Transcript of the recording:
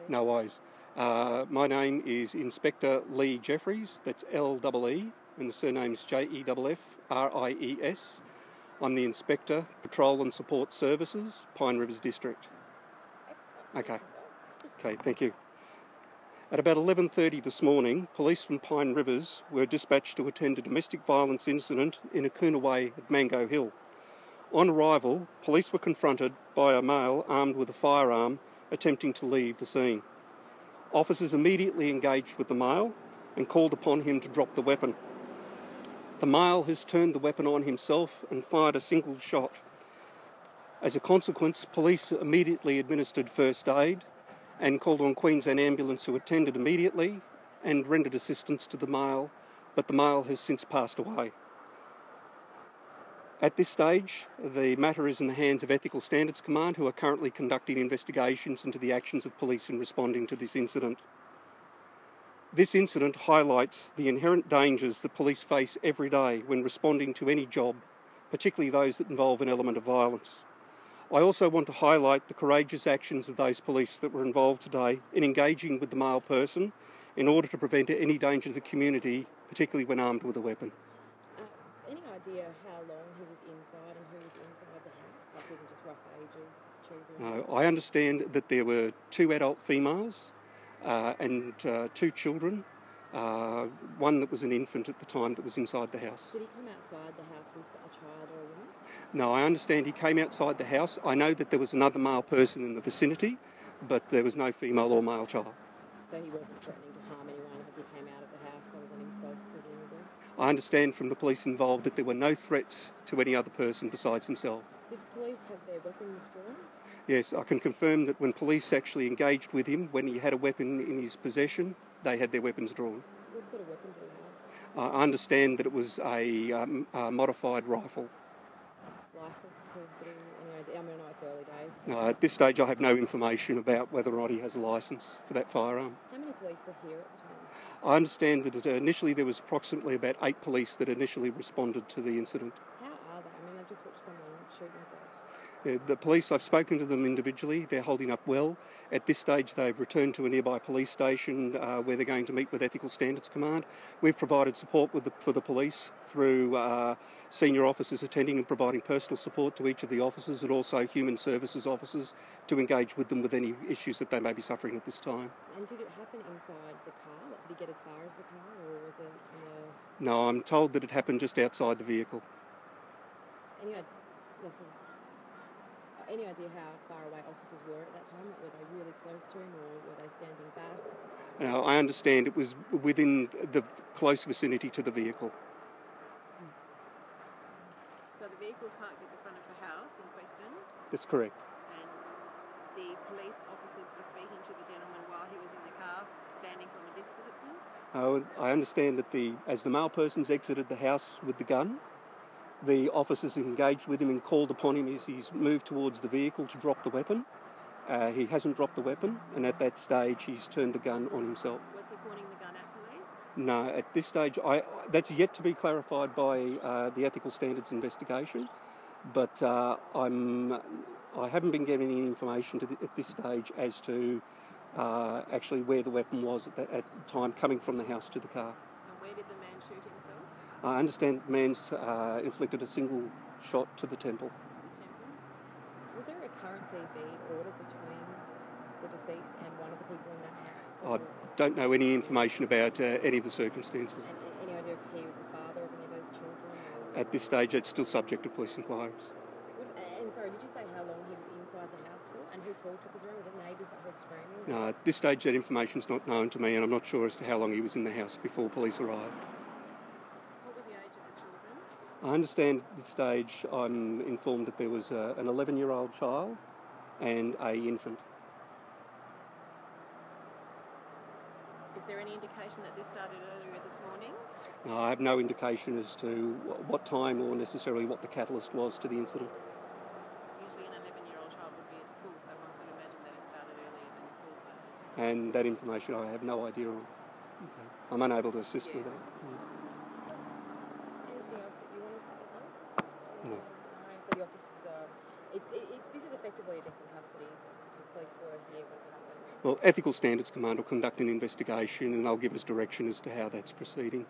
No worries. My name is Inspector Lee Jeffries, that's L-E-E, and the surname's Jeffries. I'm the Inspector, Patrol and Support Services, Pine Rivers District. Okay, thank you. At about 11:30 this morning, police from Pine Rivers were dispatched to attend a domestic violence incident in Akuna Way at Mango Hill. On arrival, police were confronted by a male armed with a firearm attempting to leave the scene. Officers immediately engaged with the male and called upon him to drop the weapon. The male has turned the weapon on himself and fired a single shot. As a consequence, police immediately administered first aid and called on Queensland Ambulance, who attended immediately and rendered assistance to the male, but the male has since passed away. At this stage, the matter is in the hands of Ethical Standards Command, who are currently conducting investigations into the actions of police in responding to this incident. This incident highlights the inherent dangers that police face every day when responding to any job, particularly those that involve an element of violence. I also want to highlight the courageous actions of those police that were involved today in engaging with the male person in order to prevent any danger to the community, particularly when armed with a weapon. Any idea how long he was inside and who was inside the house? Like even just rough ages, children? I understand that there were 2 adult females and 2 children, one that was an infant at the time that was inside the house. Did he come outside the house with a child or a woman? No, I understand he came outside the house. I know that there was another male person in the vicinity, but there was no female or male child. So he wasn't threatening to harm anyone as he came out of the house other than himself, presumably? I understand from the police involved that there were no threats to any other person besides himself. Did police have their weapons drawn? Yes, I can confirm that when police actually engaged with him, when he had a weapon in his possession, they had their weapons drawn. What sort of weapon did he have? I understand that it was a modified rifle. Licence to do any idea? I mean, I know it's early days. At this stage I have no information about whether or not he has a licence for that firearm. How many police were here at the time? I understand that initially there was approximately about 8 police that initially responded to the incident. How are they? I mean, they just watched someone shoot themselves. The police, I've spoken to them individually, they're holding up well. At this stage they've returned to a nearby police station where they're going to meet with Ethical Standards Command. We've provided support for the police through senior officers attending and providing personal support to each of the officers, and also human services officers to engage with them with any issues that they may be suffering at this time. And did it happen inside the car? Like, did he get as far as the car, or was it in the... No, I'm told that it happened just outside the vehicle. Any idea how far away officers were at that time? Like, were they really close to him, or were they standing back? I understand it was within the close vicinity to the vehicle. So the vehicle was parked at the front of the house in question? That's correct. And the police officers were speaking to the gentleman while he was in the car, standing from a distance? I understand that as the male person's exited the house with the gun, the officers engaged with him and called upon him as he's moved towards the vehicle to drop the weapon. He hasn't dropped the weapon, and at that stage he's turned the gun on himself. Was he pointing the gun at police? No, at this stage, that's yet to be clarified by the Ethical Standards investigation, but I haven't been given any information at this stage as to actually where the weapon was at the time coming from the house to the car. And where did the man shoot himself? I understand the man's inflicted a single shot to the temple. Was there a current DV order between the deceased and one of the people in that house? I don't know any information about any of the circumstances. And any idea if he was the father of any of those children? Or... At this stage, it's still subject to police inquiries. And sorry, did you say how long he was inside the house for? And who called trippers around? Was it neighbours that heard screaming? No, at this stage, that information's not known to me, and I'm not sure as to how long he was in the house before police arrived. I understand at this stage I'm informed that there was an 11-year-old child and an infant. Is there any indication that this started earlier this morning? No, I have no indication as to what time or necessarily what the catalyst was to the incident. Usually an 11-year-old child would be at school, so one could imagine that it started earlier than school started. And that information I have no idea on. Okay. I'm unable to assist with that. Anything else that you wanted to add? No. The officers, this is effectively a death in custody because police were here when it happened. Well, Ethical Standards Command will conduct an investigation and they'll give us direction as to how that's proceeding.